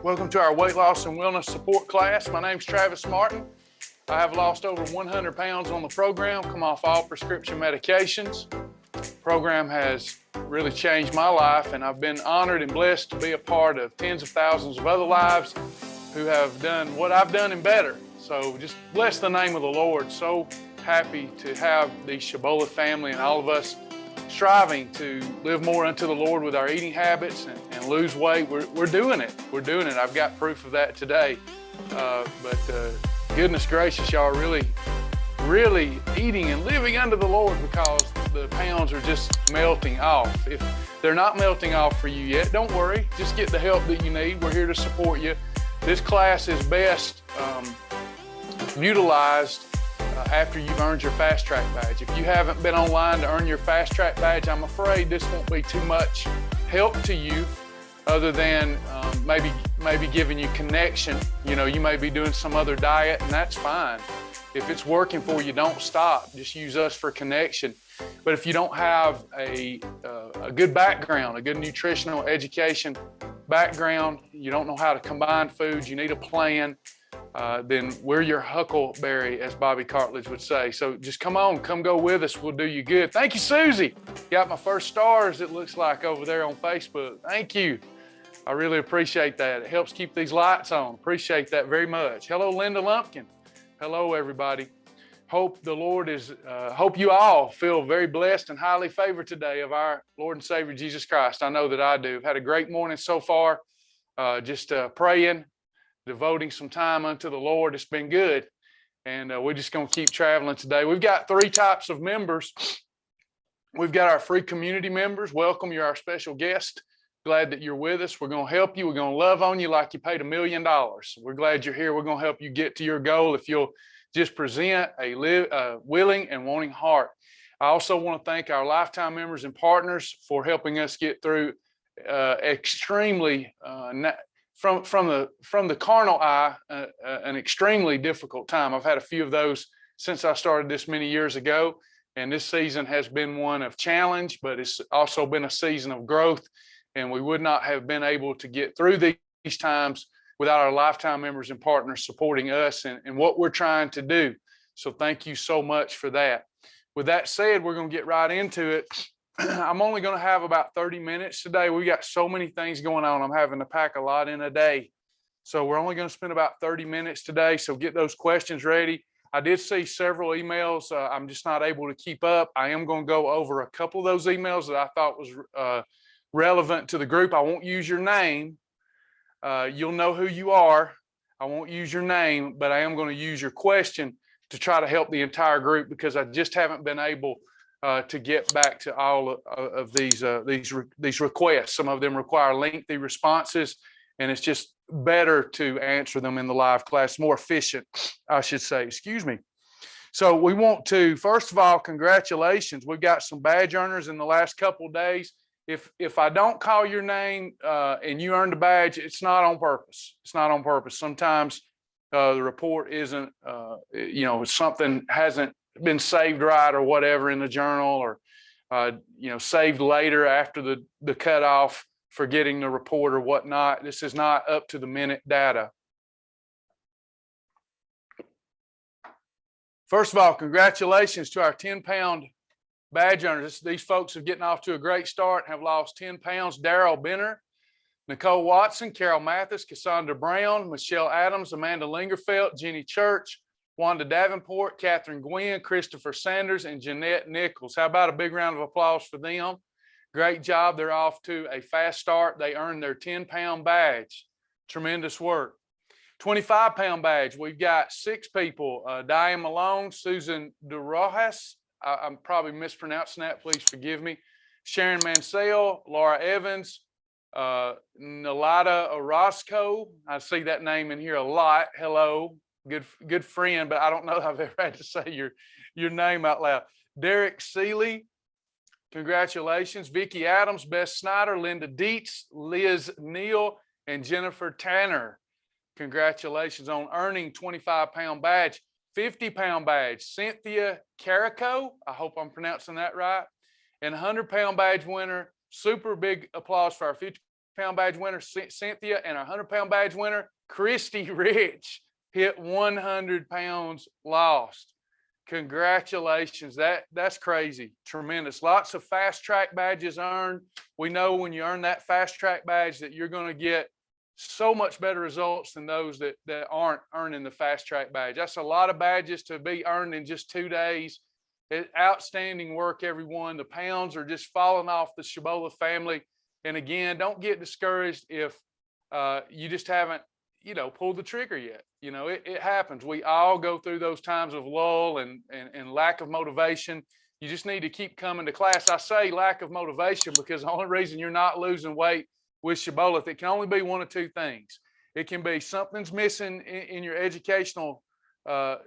Welcome to our weight loss and wellness support class. My name's Travis Martin. I have lost over 100 pounds on the program, come off all prescription medications. The program has really changed my life, and I've been honored and blessed to be a part of tens of thousands of other lives who have done what I've done and better. So just bless the name of the Lord. So happy to have the Shibboleth family and all of us striving to live more unto the Lord with our eating habits and lose weight. We're doing it. We're doing it. I've got proof of that today. But goodness gracious, y'all are really eating and living under the Lord, because the pounds are just melting off. If they're not melting off for you yet, don't worry. Just get the help that you need. We're here to support you. This class is best utilized after you've earned your fast track badge. If you haven't been online to earn your fast track badge, I'm afraid this won't be too much help to you, other than maybe giving you connection. You know, you may be doing some other diet, and that's fine. If it's working for you, don't stop. Just use us for connection. But if you don't have a good background, a good nutritional education background, you don't know how to combine foods, you need a plan, then we're your huckleberry, as Bobby Cartledge would say. So just come go with us. We'll do you good. Thank you, Susie. Got my first stars, it looks like, over there on Facebook. Thank you. I really appreciate that. It helps keep these lights on. Appreciate that very much. Hello, Linda Lumpkin. Hello, everybody. Hope the Lord hope you all feel very blessed and highly favored today of our Lord and Savior, Jesus Christ. I know that I do. I've had a great morning so far, just praying, devoting some time unto the Lord. It's been good. And we're just going to keep traveling today. We've got three types of members. We've got our free community members. Welcome. You're our special guest. Glad that you're with us. We're going to help you. We're going to love on you like you paid $1 million. We're glad you're here. We're going to help you get to your goal if you'll just present a willing and wanting heart. I also want to thank our lifetime members and partners for helping us get through extremely from the carnal eye, an extremely difficult time. I've had a few of those since I started this many years ago, and this season has been one of challenge, but it's also been a season of growth, and we would not have been able to get through these times without our lifetime members and partners supporting us and what we're trying to do. So thank you so much for that. With that said, we're going to get right into it. I'm only going to have about 30 minutes today. We got so many things going on. I'm having to pack a lot in a day. So we're only going to spend about 30 minutes today. So get those questions ready. I did see several emails. I'm just not able to keep up. I am going to go over a couple of those emails that I thought was relevant to the group. I won't use your name. You'll know who you are. I won't use your name, but I am going to use your question to try to help the entire group, because I just haven't been able to get back to all of these requests. Some of them require lengthy responses, and it's just better to answer them in the live class, more efficient, I should say. Excuse me. So we want to, first of all, congratulations. We've got some badge earners in the last couple of days. If I don't call your name and you earned a badge, it's not on purpose. It's not on purpose. Sometimes the report isn't, something hasn't been saved right or whatever in the journal, or saved later after the cutoff for getting the report or whatnot. This is not up to the minute data. First of all, congratulations to our 10-pound badge earners. These folks are getting off to a great start and have lost 10 pounds. Daryl Benner, Nicole Watson, Carol Mathis, Cassandra Brown, Michelle Adams, Amanda Lingerfeld, Jenny Church, Wanda Davenport, Catherine Gwynn, Christopher Sanders, and Jeanette Nichols. How about a big round of applause for them? Great job. They're off to a fast start. They earned their 10-pound badge. Tremendous work. 25-pound badge. We've got 6 people. Diane Malone, Susan DeRojas. I'm probably mispronouncing that. Please forgive me. Sharon Mansell, Laura Evans, Nalada Orozco. I see that name in here a lot. Hello. Good friend, but I don't know if I've ever had to say your name out loud. Derek Seeley, congratulations. Vicki Adams, Beth Snyder, Linda Dietz, Liz Neal, and Jennifer Tanner. Congratulations on earning 25-pound badge. 50-pound badge, Cynthia Carico. I hope I'm pronouncing that right. And 100-pound badge winner. Super big applause for our pound badge winner, Cynthia, and our 100-pound badge winner, Christy Rich, hit 100 pounds lost. Congratulations. That's crazy. Tremendous. Lots of fast track badges earned. We know when you earn that fast track badge that you're going to get so much better results than those that aren't earning the fast track badge. That's a lot of badges to be earned in just 2 days. Outstanding work, everyone. The pounds are just falling off the Shibboleth family. And again, don't get discouraged if you just haven't, pulled the trigger yet. It happens. We all go through those times of lull and lack of motivation. You just need to keep coming to class. I say lack of motivation because the only reason you're not losing weight with Shibboleth, it can only be one of two things. It can be something's missing in your educational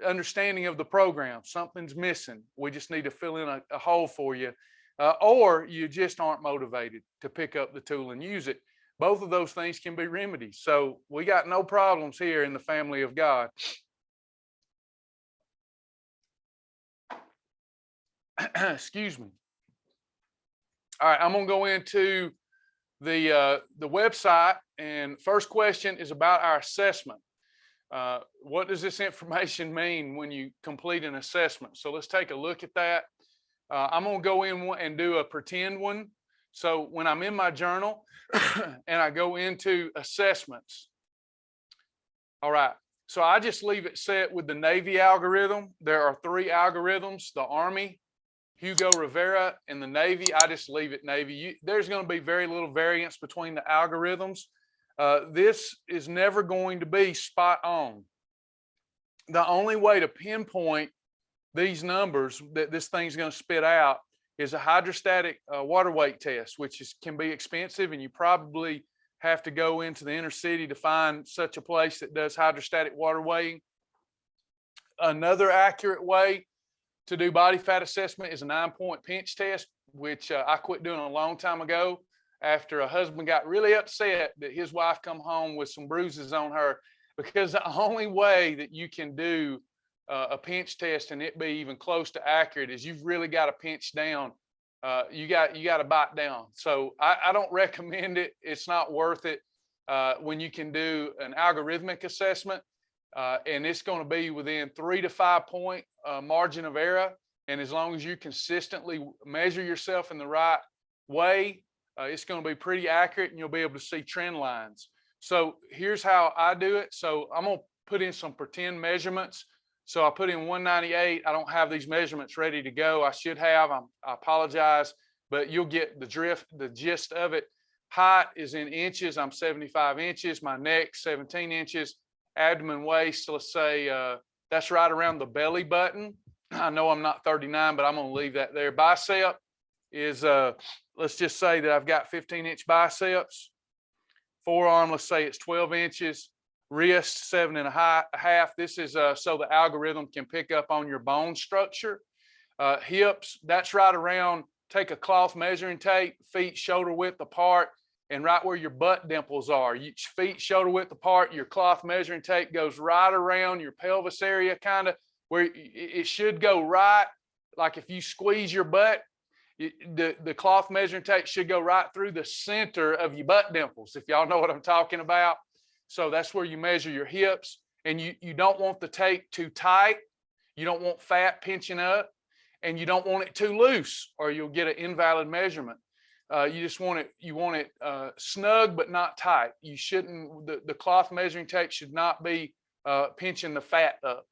understanding of the program. Something's missing. We just need to fill in a hole for you. Or you just aren't motivated to pick up the tool and use it. Both of those things can be remedied. So we got no problems here in the family of God. Excuse me. All right, I'm going to go into the website, and first question is about our assessment. What does this information mean when you complete an assessment? So let's take a look at that. I'm going to go in and do a pretend one. So when I'm in my journal and I go into assessments, all right, so I just leave it set with the Navy algorithm. There are 3 algorithms: the Army, Hugo Rivera, and the Navy. I just leave it Navy. There's going to be very little variance between the algorithms. This is never going to be spot on. The only way to pinpoint these numbers that this thing's going to spit out is a hydrostatic water weight test, which can be expensive, and you probably have to go into the inner city to find such a place that does hydrostatic water weighing. Another accurate way to do body fat assessment is a 9-point pinch test, which I quit doing a long time ago after a husband got really upset that his wife come home with some bruises on her, because the only way that you can do a pinch test and it be even close to accurate is you've really got to pinch down. You got to bite down. So I don't recommend it. It's not worth it when you can do an algorithmic assessment, and it's going to be within 3 to 5 point margin of error. And as long as you consistently measure yourself in the right way, it's going to be pretty accurate, and you'll be able to see trend lines. So here's how I do it. So I'm going to put in some pretend measurements. So I put in 198. I don't have these measurements ready to go. I should have. I apologize, but you'll get the gist of it. Height is in inches. I'm 75 inches. My neck, 17 inches. Abdomen, waist, let's say that's right around the belly button. I know I'm not 39, but I'm going to leave that there. Bicep is, let's just say that I've got 15-inch biceps. Forearm, let's say it's 12 inches. Wrist, 7.5. This is so the algorithm can pick up on your bone structure. Hips, that's right around, take a cloth measuring tape, feet shoulder width apart, and right where your butt dimples are. Feet shoulder width apart, your cloth measuring tape goes right around your pelvis area, kind of where it should go right. Like if you squeeze your butt, the cloth measuring tape should go right through the center of your butt dimples, if y'all know what I'm talking about. So that's where you measure your hips, and you don't want the tape too tight. You don't want fat pinching up, and you don't want it too loose, or you'll get an invalid measurement. You just want it snug but not tight. You shouldn't, the cloth measuring tape should not be pinching the fat up.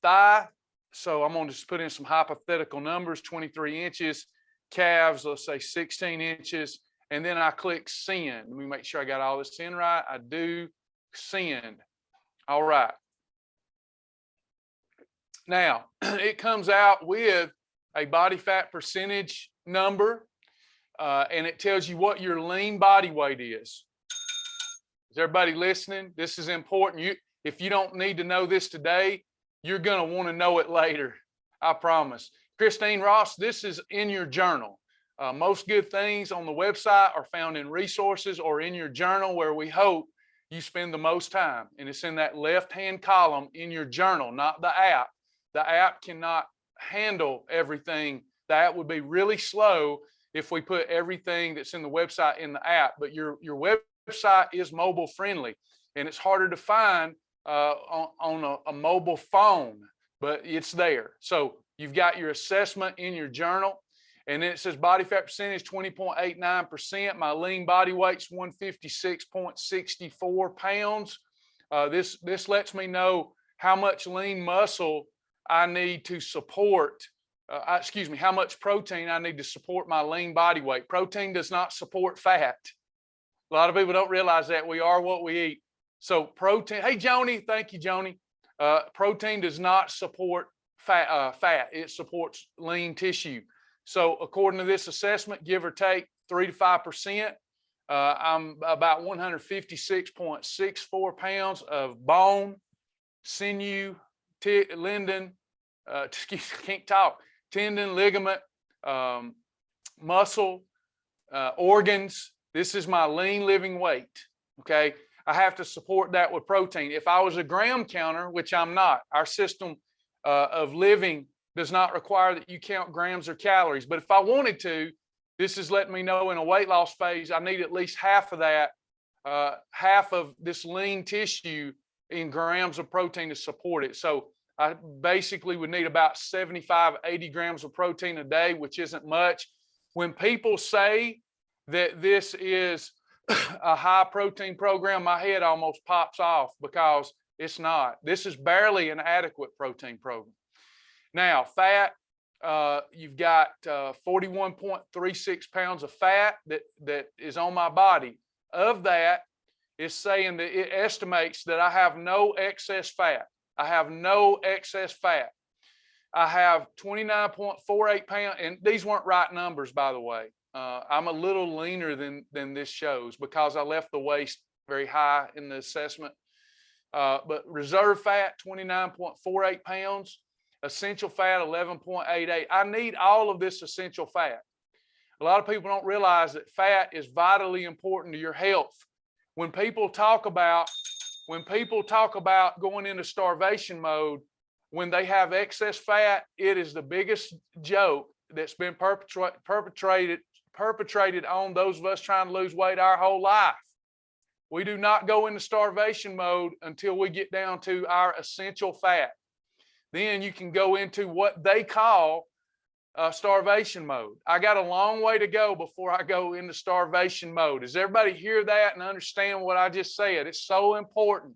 Thigh, so I'm going to just put in some hypothetical numbers: 23 inches. Calves, let's say 16 inches. And then I click send. Let me make sure I got all this in right. I do. Send. All right. Now, it comes out with a body fat percentage number, and it tells you what your lean body weight is. Is everybody listening? This is important. If you don't need to know this today, you're going to want to know it later. I promise. Christine Ross, this is in your journal. Most good things on the website are found in resources or in your journal, where we hope you spend the most time. And it's in that left-hand column in your journal, not the app. The app cannot handle everything. The app would be really slow, if we put everything that's in the website in the app. But your website is mobile friendly, and it's harder to find on a mobile phone, but it's there. So you've got your assessment in your journal, and then it says body fat percentage 20.89%. My lean body weight's 156.64 pounds. This lets me know how much lean muscle I need to support. How much protein I need to support my lean body weight. Protein does not support fat. A lot of people don't realize that. We are what we eat. So protein, hey, Joni, thank you, Joni. Protein does not support fat. It supports lean tissue. So according to this assessment, give or take 3 to 5%, I'm about 156.64 pounds of bone, sinew, tendon, can't talk, tendon, ligament, muscle, organs. This is my lean living weight, okay? I have to support that with protein. If I was a gram counter, which I'm not, our system of living does not require that you count grams or calories. But if I wanted to, this is letting me know in a weight loss phase, I need at least half of that, half of this lean tissue in grams of protein to support it. So I basically would need about 75, 80 grams of protein a day, which isn't much. When people say that this is a high protein program, my head almost pops off, because it's not. This is barely an adequate protein program. Now, fat, you've got 41.36 pounds of fat that is on my body. Of that, it's saying that it estimates that I have no excess fat. I have no excess fat. I have 29.48 pounds, and these weren't right numbers, by the way. I'm a little leaner than this shows, because I left the waist very high in the assessment. But reserve fat, 29.48 pounds. Essential fat, 11.88. I need all of this essential fat. A lot of people don't realize that fat is vitally important to your health. When people talk about going into starvation mode, when they have excess fat, it is the biggest joke that's been perpetrated on those of us trying to lose weight our whole life. We do not go into starvation mode until we get down to our essential fat. Then you can go into what they call starvation mode. I got a long way to go before I go into starvation mode. Does everybody hear that and understand what I just said? It's so important.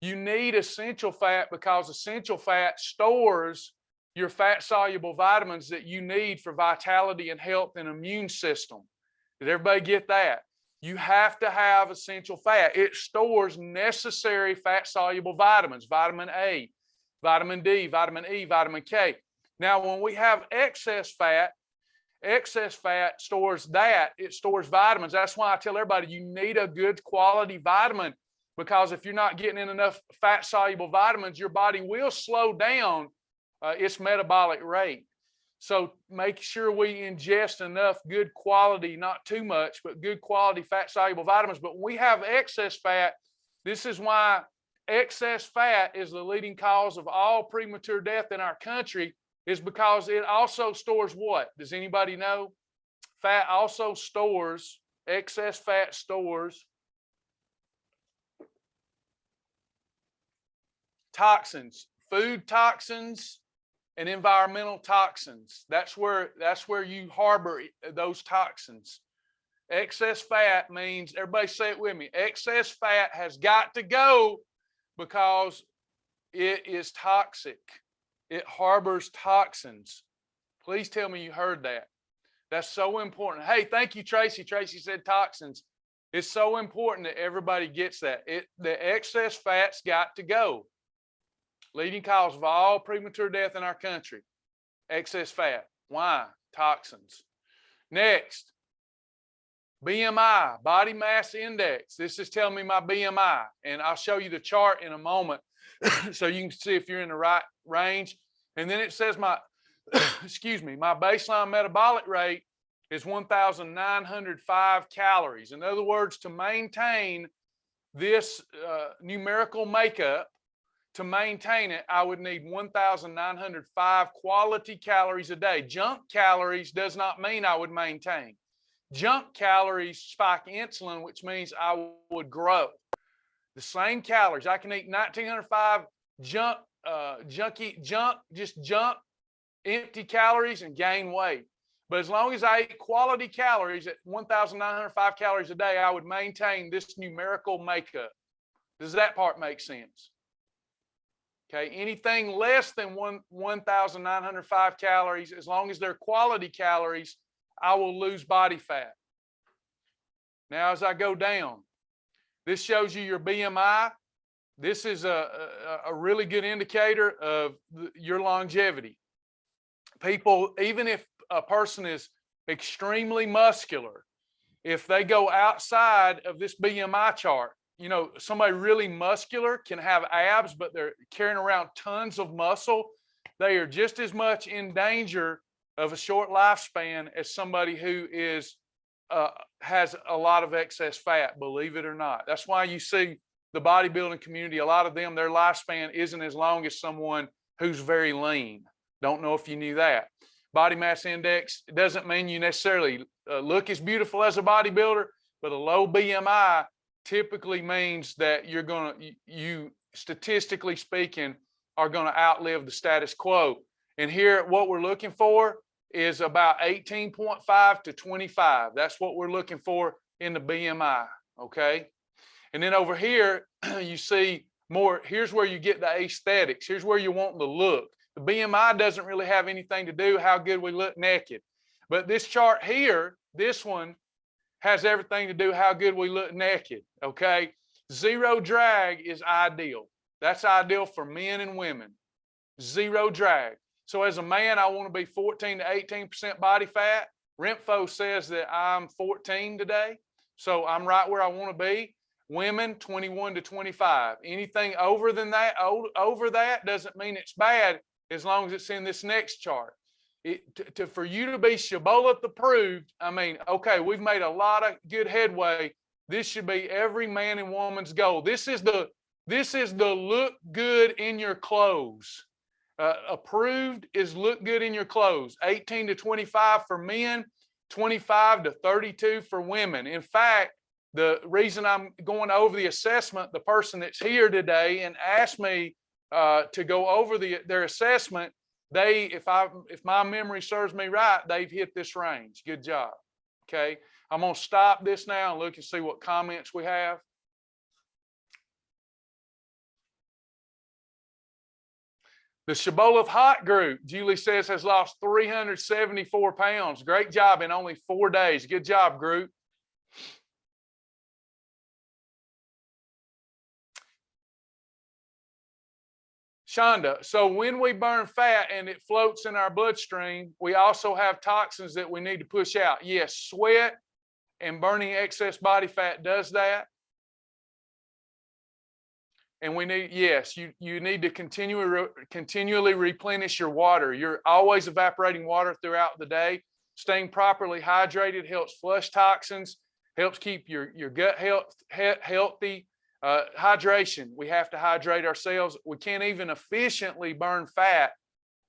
You need essential fat, because essential fat stores your fat-soluble vitamins that you need for vitality and health and immune system. Did everybody get that? You have to have essential fat. It stores necessary fat-soluble vitamins, vitamin A, vitamin D, vitamin E, vitamin K. Now, when we have excess fat stores that. It stores vitamins. That's why I tell everybody you need a good quality vitamin, because if you're not getting in enough fat-soluble vitamins, your body will slow down its metabolic rate. So make sure we ingest enough good quality, not too much, but good quality fat-soluble vitamins. But when we have excess fat, this is why excess fat is the leading cause of all premature death in our country, is because it also stores what? Does anybody know? Fat also stores, excess fat stores toxins, food toxins, and environmental toxins. That's where you harbor those toxins. Excess fat means, everybody say it with me, excess fat has got to go, because it is toxic. It harbors toxins. Please tell me you heard that. That's so important. Hey, thank you, Tracy. Tracy said toxins. It's so important that everybody gets that. The excess fat's got to go. Leading cause of all premature death in our country, excess fat. Why? Toxins. Next, BMI, body mass index. This is telling me my BMI, and I'll show you the chart in a moment so you can see if you're in the right range. And then it says my, my baseline metabolic rate is 1,905 calories. In other words, to maintain this numerical makeup, to maintain it, I would need 1,905 quality calories a day. Junk calories does not mean I would maintain. Junk calories spike insulin, which means I would grow. The same calories. I can eat 1,905 junk, empty calories and gain weight. But as long as I eat quality calories at 1,905 calories a day, I would maintain this numerical makeup. Does that part make sense? Okay, anything less than 1,905 calories, as long as they're quality calories, I will lose body fat. Now, as I go down, this shows you your BMI. This is a really good indicator of your longevity. People, even if a person is extremely muscular, if they go outside of this BMI chart, you know, somebody really muscular can have abs, but they're carrying around tons of muscle. They are just as much in danger of a short lifespan as somebody who is has a lot of excess fat, believe it or not. That's why you see the bodybuilding community, a lot of them, their lifespan isn't as long as someone who's very lean. Don't know if you knew that. Body mass index doesn't mean you necessarily look as beautiful as a bodybuilder, but a low BMI typically means that you statistically speaking are going to outlive the status quo. And here, what we're looking for is about 18.5 to 25. That's what we're looking for in the BMI, okay? And then over here, you see more, here's where you get the aesthetics. Here's where you want the look. The BMI doesn't really have anything to do how good we look naked. But this chart here, this one, has everything to do how good we look naked, okay? Zero drag is ideal. That's ideal for men and women. Zero drag. So as a man, I want to be 14 to 18% body fat. Renfo says that I'm 14 today, so I'm right where I want to be. Women, 21 to 25. Anything over than that, over that doesn't mean it's bad as long as it's in this next chart. For you to be Shibboleth approved, I mean, okay, we've made a lot of good headway. This should be every man and woman's goal. This is the look good in your clothes. Approved is look good in your clothes. 18 to 25 for men, 25 to 32 for women. In fact, the reason I'm going over the assessment, the person that's here today and asked me to go over their assessment, if my memory serves me right, they've hit this range. Good job. Okay, I'm going to stop this now and look and see what comments we have. The Shibboleth Hot Group, Julie says, has lost 374 pounds. Great job in only 4 days. Good job, group. Shonda, so when we burn fat and it floats in our bloodstream, we also have toxins that we need to push out. Yes, sweat and burning excess body fat does that. And we need, yes, you need to continually replenish your water. You're always evaporating water throughout the day. Staying properly hydrated helps flush toxins, helps keep your gut healthy. Hydration, we have to hydrate ourselves. We can't even efficiently burn fat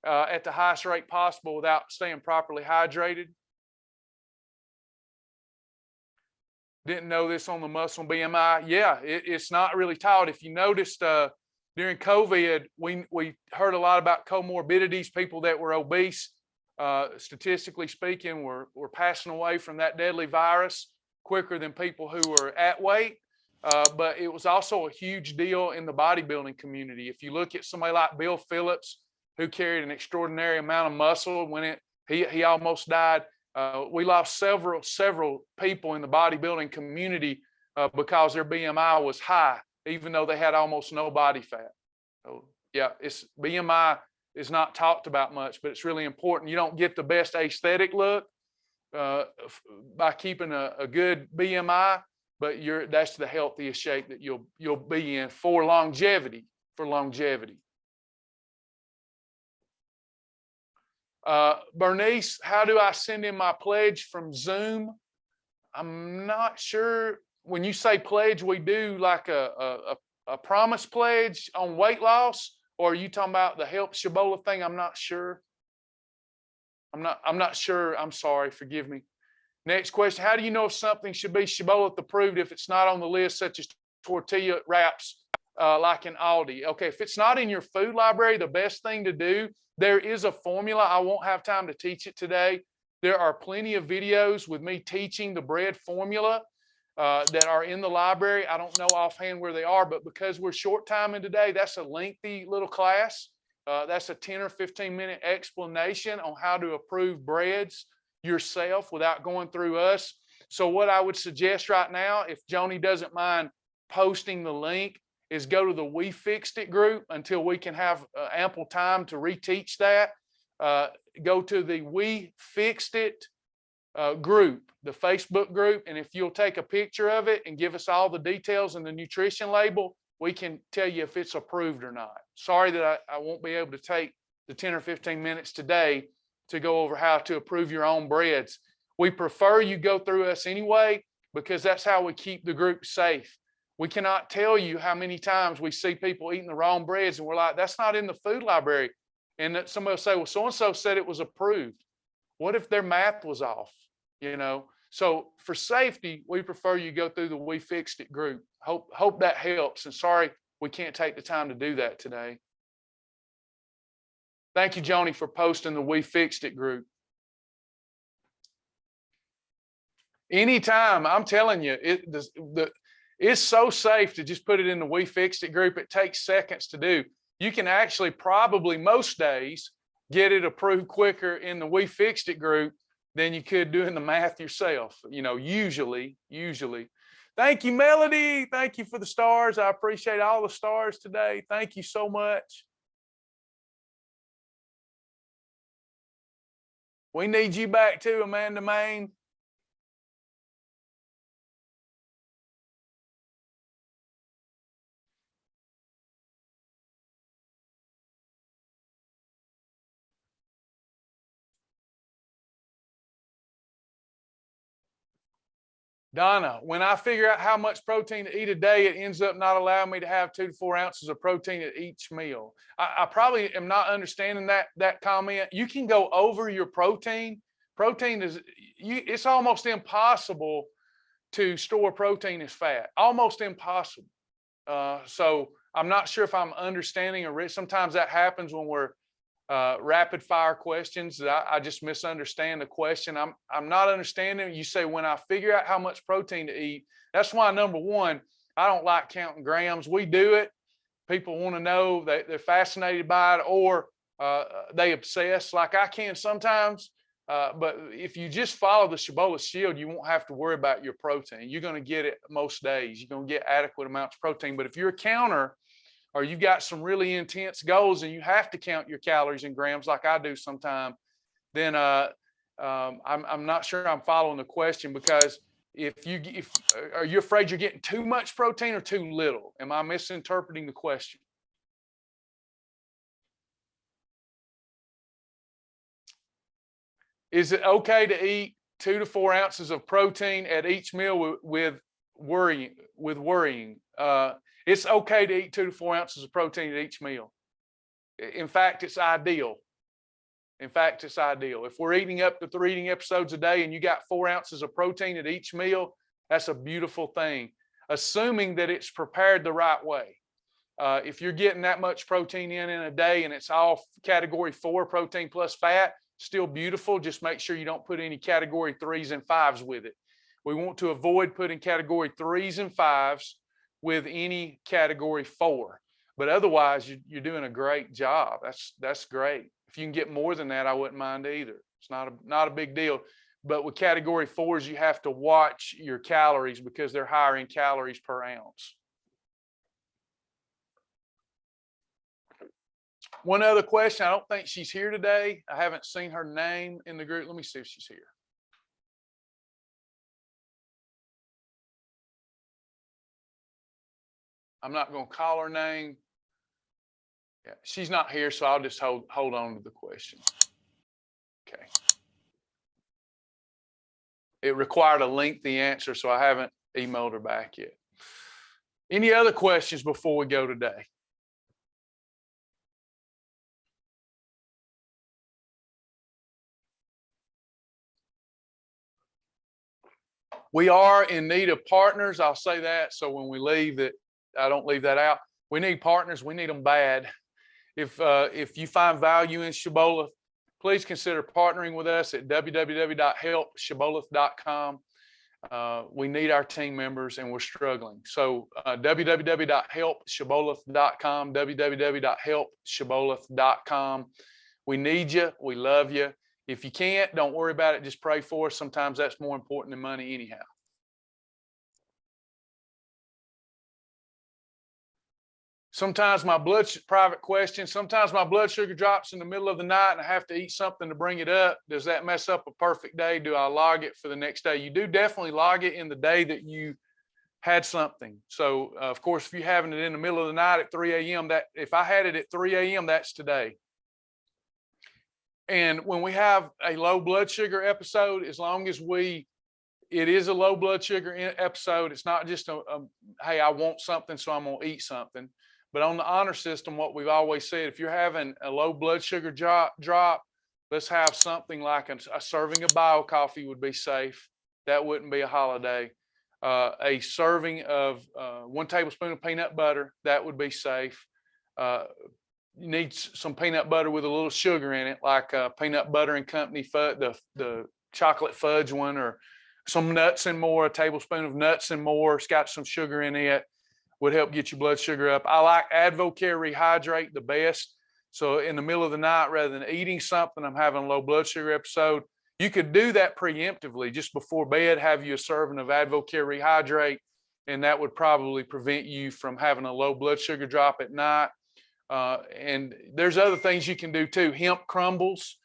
at the highest rate possible without staying properly hydrated. Didn't know this on the muscle BMI. Yeah, it's not really taught. If you noticed during COVID, we heard a lot about comorbidities, people that were obese. Statistically speaking, were passing away from that deadly virus quicker than people who were at weight. But it was also a huge deal in the bodybuilding community. If you look at somebody like Bill Phillips, who carried an extraordinary amount of muscle when he almost died. We lost several people in the bodybuilding community because their BMI was high, even though they had almost no body fat. So yeah, BMI is not talked about much, but it's really important. You don't get the best aesthetic look by keeping a good BMI, but that's the healthiest shape that you'll be in for longevity. Bernice, how do I send in my pledge from Zoom? I'm not sure. When you say pledge, we do like a a promise pledge on weight loss, or are you talking about the Help Shibboleth thing? I'm not sure. I'm not sure. I'm sorry. Forgive me. Next question. How do you know if something should be Shibboleth approved if it's not on the list, such as tortilla wraps like in Aldi? Okay, if it's not in your food library, the best thing to do, there is a formula. I won't have time to teach it today. There are plenty of videos with me teaching the bread formula that are in the library. I don't know offhand where they are, but because we're short timing today, that's a lengthy little class. That's a 10 or 15-minute explanation on how to approve breads yourself without going through us. So what I would suggest right now, if Joni doesn't mind posting the link, is go to the We Fixed It group until we can have ample time to reteach that. Go to the We Fixed It group, the Facebook group, and if you'll take a picture of it and give us all the details and the nutrition label, we can tell you if it's approved or not. Sorry that I won't be able to take the 10 or 15 minutes today to go over how to approve your own breads. We prefer you go through us anyway, because that's how we keep the group safe. We cannot tell you how many times we see people eating the wrong breads and we're like, that's not in the food library. And that somebody will say, well, so-and-so said it was approved. What if their math was off? You know, so for safety, we prefer you go through the We Fixed It group. Hope that helps. And sorry, we can't take the time to do that today. Thank you, Joni, for posting the We Fixed It group. Anytime, I'm telling you, it's so safe to just put it in the We Fixed It group. It takes seconds to do. You can actually probably most days get it approved quicker in the We Fixed It group than you could doing the math yourself, you know, usually. Thank you, Melody. Thank you for the stars. I appreciate all the stars today. Thank you so much. We need you back too, Amanda Main. Donna, when I figure out how much protein to eat a day, it ends up not allowing me to have 2 to 4 ounces of protein at each meal. I probably am not understanding that comment. You can go over your protein. Protein is, it's almost impossible to store protein as fat. Almost impossible. So I'm not sure if I'm understanding or sometimes that happens when we're rapid fire questions. I just misunderstand the question. I'm not understanding. You say, when I figure out how much protein to eat, that's why, number one, I don't like counting grams. We do it. People want to know, they're fascinated by it, or they obsess like I can sometimes. But if you just follow the Shibboleth Shield, you won't have to worry about your protein. You're going to get it most days. You're going to get adequate amounts of protein. But if you're a counter, or you've got some really intense goals and you have to count your calories in grams like I do sometimes, then I'm not sure I'm following the question, because are you afraid you're getting too much protein or too little? Am I misinterpreting the question? Is it okay to eat 2 to 4 ounces of protein at each meal with worrying? It's okay to eat 2 to 4 ounces of protein at each meal. In fact, it's ideal. If we're eating up to 3 eating episodes a day and you got 4 ounces of protein at each meal, that's a beautiful thing, assuming that it's prepared the right way. If you're getting that much protein in a day and it's all category 4 protein plus fat, still beautiful. Just make sure you don't put any category 3s and 5s with it. We want to avoid putting category 3s and 5s with any category 4, but otherwise you're doing a great job. That's great. If you can get more than that, I wouldn't mind either. It's not a big deal. But with category 4s, you have to watch your calories because they're higher in calories per ounce. One other question. I don't think she's here today. I haven't seen her name in the group. Let me see if she's here. I'm not going to call her name. Yeah, she's not here, so I'll just hold on to the question. Okay. It required a lengthy answer, so I haven't emailed her back yet. Any other questions before we go today? We are in need of partners. I'll say that. So when we leave, that I don't leave that out. We need partners. We need them bad. If you find value in Shibboleth, please consider partnering with us at www.helpshibboleth.com. We need our team members and we're struggling. So www.helpshibboleth.com, www.helpshibboleth.com. We need you. We love you. If you can't, don't worry about it. Just pray for us. Sometimes that's more important than money anyhow. Sometimes private question, sometimes my blood sugar drops in the middle of the night and I have to eat something to bring it up. Does that mess up a perfect day? Do I log it for the next day? You do definitely log it in the day that you had something. So of course, if you're having it in the middle of the night at 3 a.m., if I had it at 3 a.m., that's today. And when we have a low blood sugar episode, as long as it is a low blood sugar episode, it's not just hey, I want something, so I'm going to eat something. But on the honor system, what we've always said, if you're having a low blood sugar drop, let's have something like a serving of bio coffee would be safe. That wouldn't be a holiday. A serving of 1 tablespoon of peanut butter, that would be safe. You need some peanut butter with a little sugar in it, like peanut butter and company fudge, the chocolate fudge one, or some nuts and more, a tablespoon of nuts and more. It's got some sugar in it, would help get your blood sugar up. I like Advocare Rehydrate the best. So in the middle of the night, rather than eating something, I'm having a low blood sugar episode. You could do that preemptively just before bed, have you a serving of Advocare Rehydrate, and that would probably prevent you from having a low blood sugar drop at night. And there's other things you can do too. Hemp crumbles,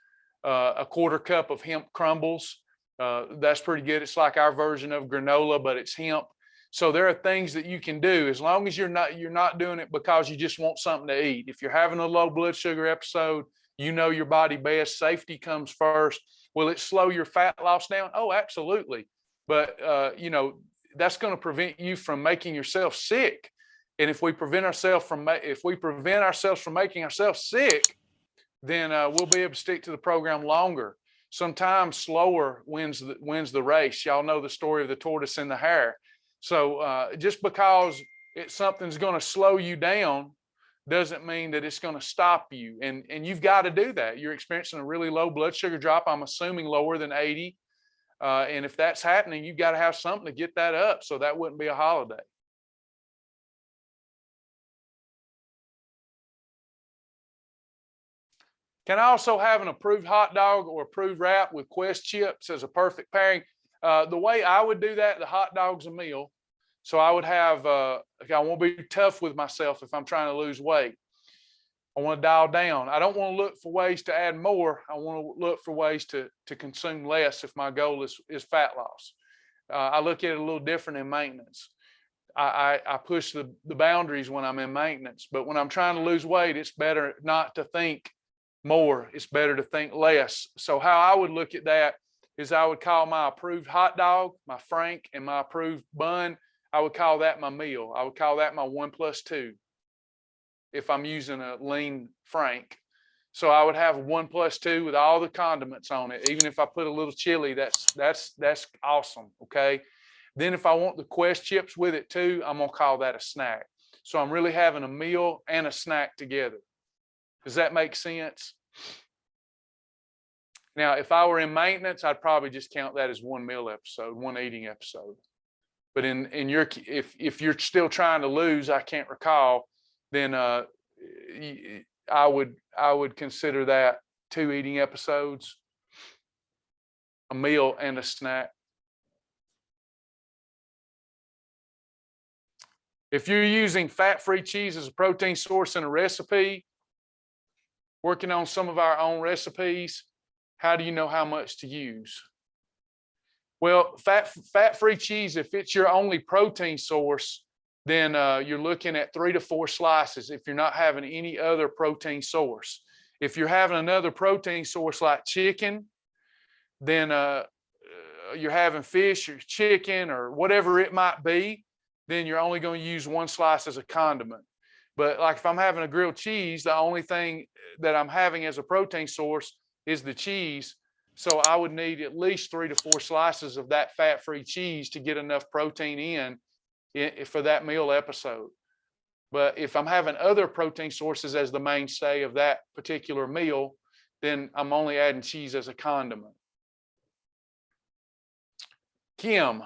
a 1/4 cup of hemp crumbles. That's pretty good. It's like our version of granola, but it's hemp. So there are things that you can do as long as you're not doing it because you just want something to eat. If you're having a low blood sugar episode, you know your body best. Safety comes first. Will it slow your fat loss down? Oh, absolutely. But that's going to prevent you from making yourself sick. And if we prevent ourselves from making ourselves sick, then we'll be able to stick to the program longer. Sometimes slower wins the race. Y'all know the story of the tortoise and the hare. So just because something's going to slow you down doesn't mean that it's going to stop you. And you've got to do that. You're experiencing a really low blood sugar drop, I'm assuming lower than 80. And if that's happening, you've got to have something to get that up. So that wouldn't be a holiday. Can I also have an approved hot dog or approved wrap with Quest chips as a perfect pairing? The way I would do that, the hot dog's a meal. So I would have, I won't be tough with myself if I'm trying to lose weight. I want to dial down. I don't want to look for ways to add more. I want to look for ways to consume less if my goal is fat loss. I look at it a little different in maintenance. I push the boundaries when I'm in maintenance, but when I'm trying to lose weight, it's better not to think more. It's better to think less. So how I would look at that is I would call my approved hot dog, my Frank, and my approved bun, I would call that my meal. I would call that my 1+2 if I'm using a lean Frank. So I would have 1+2 with all the condiments on it. Even if I put a little chili, that's awesome. Okay. Then if I want the Quest chips with it too, I'm gonna call that a snack. So I'm really having a meal and a snack together. Does that make sense? Now, if I were in maintenance, I'd probably just count that as one meal episode, one eating episode. But if you're still trying to lose, I can't recall, then I would consider that 2 eating episodes, a meal and a snack. If you're using fat-free cheese as a protein source in a recipe, working on some of our own recipes, how do you know how much to use? Well, fat-free cheese, if it's your only protein source, then you're looking at 3 to 4 slices if you're not having any other protein source. If you're having another protein source like chicken, then you're having fish or chicken or whatever it might be, then you're only going to use one slice as a condiment. But like if I'm having a grilled cheese, the only thing that I'm having as a protein source is the cheese. So I would need at least 3 to 4 slices of that fat-free cheese to get enough protein in for that meal episode. But if I'm having other protein sources as the mainstay of that particular meal, then I'm only adding cheese as a condiment. Kim,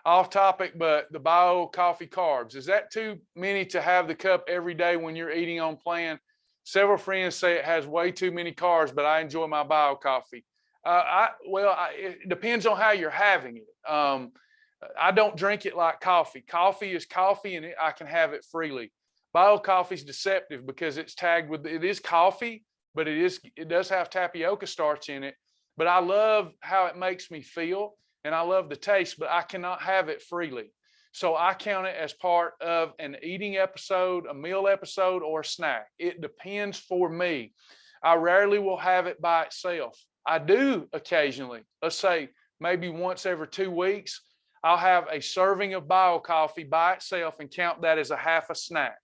off topic, but the bio coffee carbs, is that too many to have the cup every day when you're eating on plan? Several friends say it has way too many carbs, but I enjoy my bio coffee. It depends on how you're having it. I don't drink it like coffee. Coffee is coffee, and I can have it freely. Bio coffee is deceptive because it's tagged with, it is coffee, but it does have tapioca starch in it. But I love how it makes me feel, and I love the taste, but I cannot have it freely. So I count it as part of an eating episode, a meal episode, or a snack. It depends for me. I rarely will have it by itself. I do occasionally, let's say maybe once every 2 weeks, I'll have a serving of bio coffee by itself and count that as a half a snack.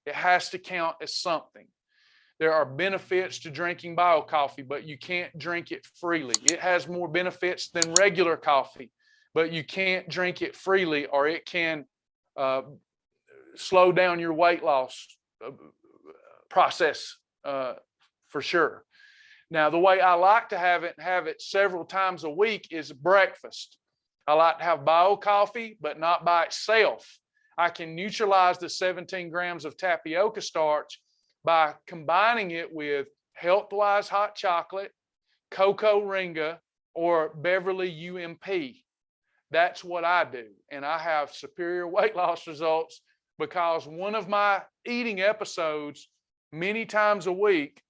It has to count as something. There are benefits to drinking bio coffee, but you can't drink it freely. It has more benefits than regular coffee, but you can't drink it freely, or it can slow down your weight loss process for sure. Now, the way I like to have it several times a week is breakfast. I like to have bio coffee, but not by itself. I can neutralize the 17 grams of tapioca starch by combining it with Healthwise hot chocolate, Cocoa Ringa, or Beverly UMP. That's what I do. And I have superior weight loss results because one of my eating episodes many times a week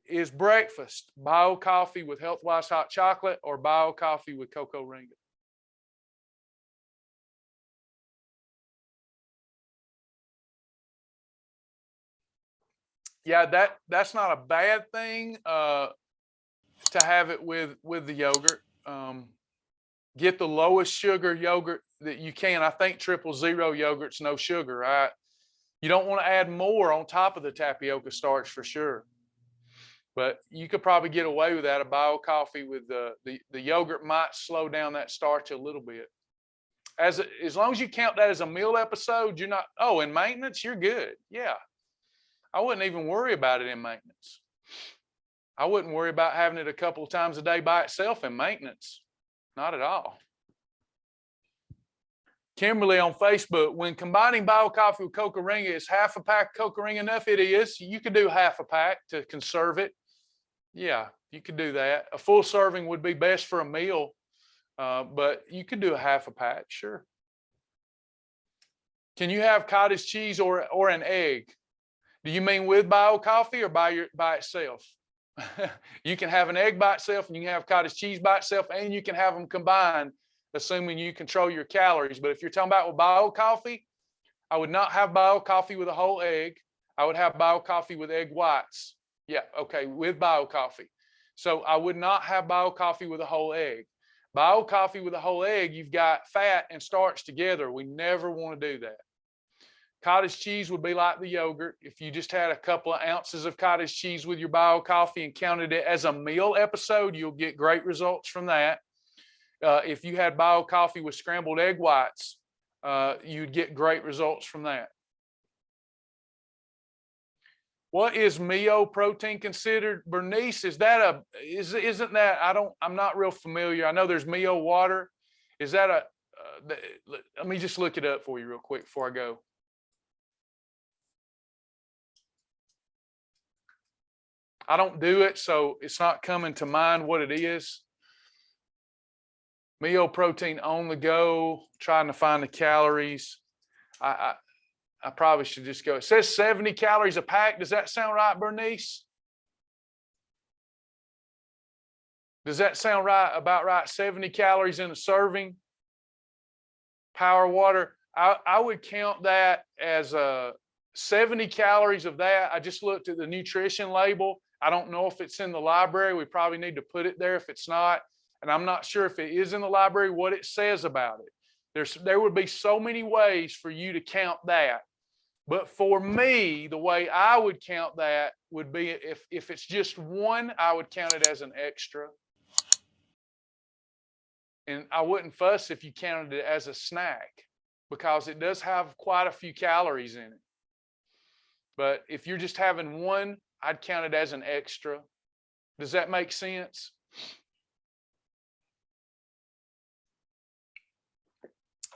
is breakfast, bio coffee with Healthwise hot chocolate or bio coffee with Cocoa Ringa. Yeah, that's not a bad thing to have it with the yogurt. Get the lowest sugar yogurt that you can. I think 000 yogurt's no sugar, right? You don't want to add more on top of the tapioca starch for sure. But you could probably get away with that. A bio coffee with the yogurt might slow down that starch a little bit. As long as you count that as a meal episode, you're not, oh, in maintenance, you're good. Yeah. I wouldn't even worry about it in maintenance. I wouldn't worry about having it a couple of times a day by itself in maintenance. Not at all. Kimberly on Facebook, when combining bio coffee with Cocoa Ringa, is half a pack of Cocoa Ringa enough? It is. You could do half a pack to conserve it. Yeah, you could do that. A full serving would be best for a meal, but you could do a half a pack, sure. Can you have cottage cheese or an egg? Do you mean with bio coffee or by itself? You can have an egg by itself, and you can have cottage cheese by itself, and you can have them combined, assuming you control your calories. But if you're talking about with bio coffee, I would not have bio coffee with a whole egg. I would have bio coffee with egg whites. Yeah, okay, with bio coffee. So I would not have bio coffee with a whole egg. Bio coffee with a whole egg, you've got fat and starch together. We never want to do that. Cottage cheese would be like the yogurt. If you just had a couple of ounces of cottage cheese with your bio coffee and counted it as a meal episode, you'll get great results from that. If you had bio coffee with scrambled egg whites, you'd get great results from that. What is Mio protein considered? Bernice, isn't that, I'm not real familiar. I know there's Mio water. Is that let me just look it up for you real quick before I go. I don't do it, so it's not coming to mind what it is. Mio protein on the go, trying to find the calories. I probably should just go. It says 70 calories a pack. Does that sound right, Bernice? Does that sound right? About right? 70 calories in a serving. Power water. I would count that as 70 calories of that. I just looked at the nutrition label. I don't know if it's in the library. We probably need to put it there if it's not. And I'm not sure if it is in the library what it says about it. There would be so many ways for you to count that. But for me, the way I would count that would be if it's just one, I would count it as an extra. And I wouldn't fuss if you counted it as a snack, because it does have quite a few calories in it. But if you're just having one, I'd count it as an extra. Does that make sense?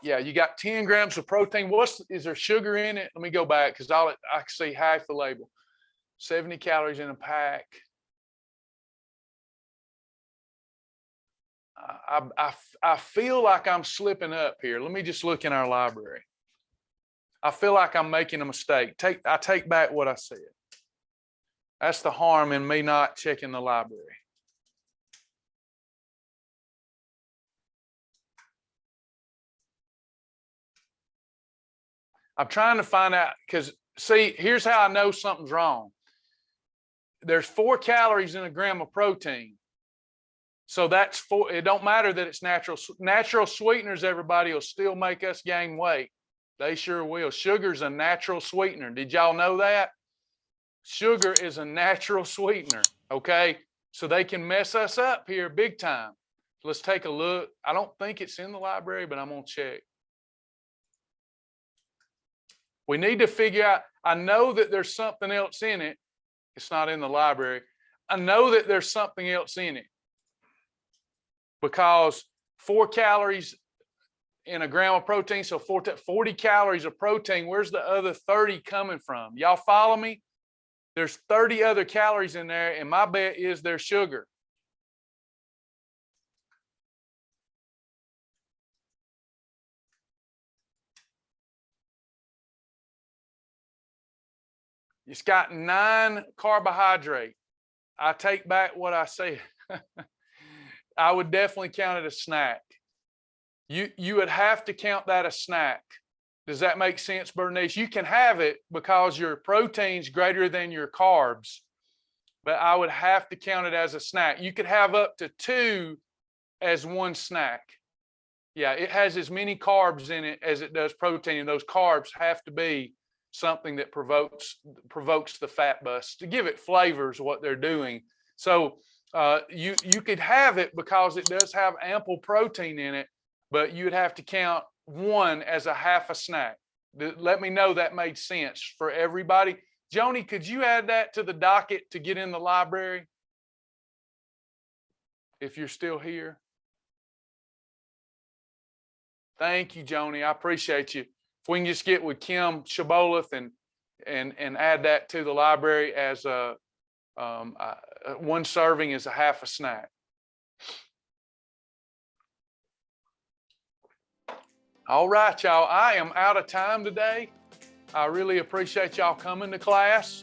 Yeah, you got 10 grams of protein. Is there sugar in it? Let me go back, because I can see half the label. 70 calories in a pack. I feel like I'm slipping up here. Let me just look in our library. I feel like I'm making a mistake. I take back what I said. That's the harm in me not checking the library. I'm trying to find out, because see, here's how I know something's wrong. There's 4 calories in a gram of protein. So that's 4. It don't matter that it's natural. Natural sweeteners, everybody, will still make us gain weight. They sure will. Sugar's a natural sweetener. Did y'all know that? Sugar is a natural sweetener, okay? So they can mess us up here big time. Let's take a look. I don't think it's in the library, but I'm going to check. We need to figure out, I know that there's something else in it. It's not in the library. I know that there's something else in it, because 4 calories in a gram of protein, so 40 calories of protein. Where's the other 30 coming from? Y'all follow me? There's 30 other calories in there, and my bet is there's sugar. It's got 9 carbohydrate. I take back what I said. I would definitely count it a snack. You would have to count that a snack. Does that make sense, Bernice? You can have it because your protein's greater than your carbs, but I would have to count it as a snack. You could have up to 2 as one snack. Yeah, it has as many carbs in it as it does protein, and those carbs have to be something that provokes the fat bust to give it flavors what they're doing. So you could have it because it does have ample protein in it, but you would have to count 1 as a half a snack. Let me know that made sense for everybody. Joni, could you add that to the docket to get in the library if you're still here? Thank you, Joni. I appreciate you. If we can just get with Kim Shibboleth and add that to the library as one serving is a half a snack. All right, y'all. I am out of time today. I really appreciate y'all coming to class.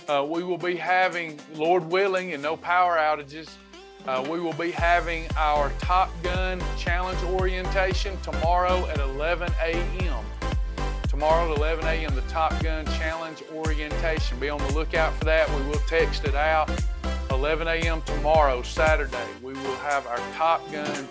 We will be having, Lord willing, and no power outages, we will be having our Top Gun Challenge orientation tomorrow at 11 a.m. Tomorrow at 11 a.m., the Top Gun Challenge orientation. Be on the lookout for that. We will text it out. 11 a.m. tomorrow, Saturday, we will have our Top Gun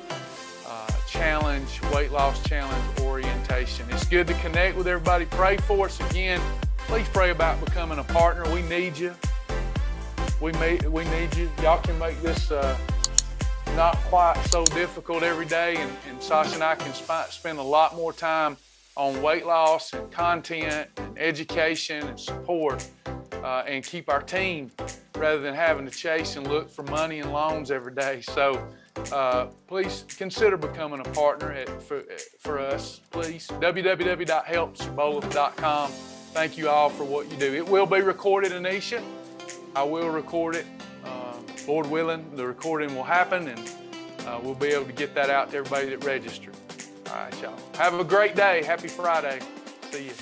Challenge, Weight Loss Challenge orientation. It's good to connect with everybody. Pray for us again. Please pray about becoming a partner. We need you. We need you. Y'all can make this not quite so difficult every day, and Sasha and I can spend a lot more time on weight loss and content and education and support and keep our team rather than having to chase and look for money and loans every day. So please consider becoming a partner for us, please. www.helpshibboleth.com. Thank you all for what you do. It will be recorded, Anisha. I will record it. Lord willing, the recording will happen, and we'll be able to get that out to everybody that registered. All right, y'all. Have a great day. Happy Friday. See you.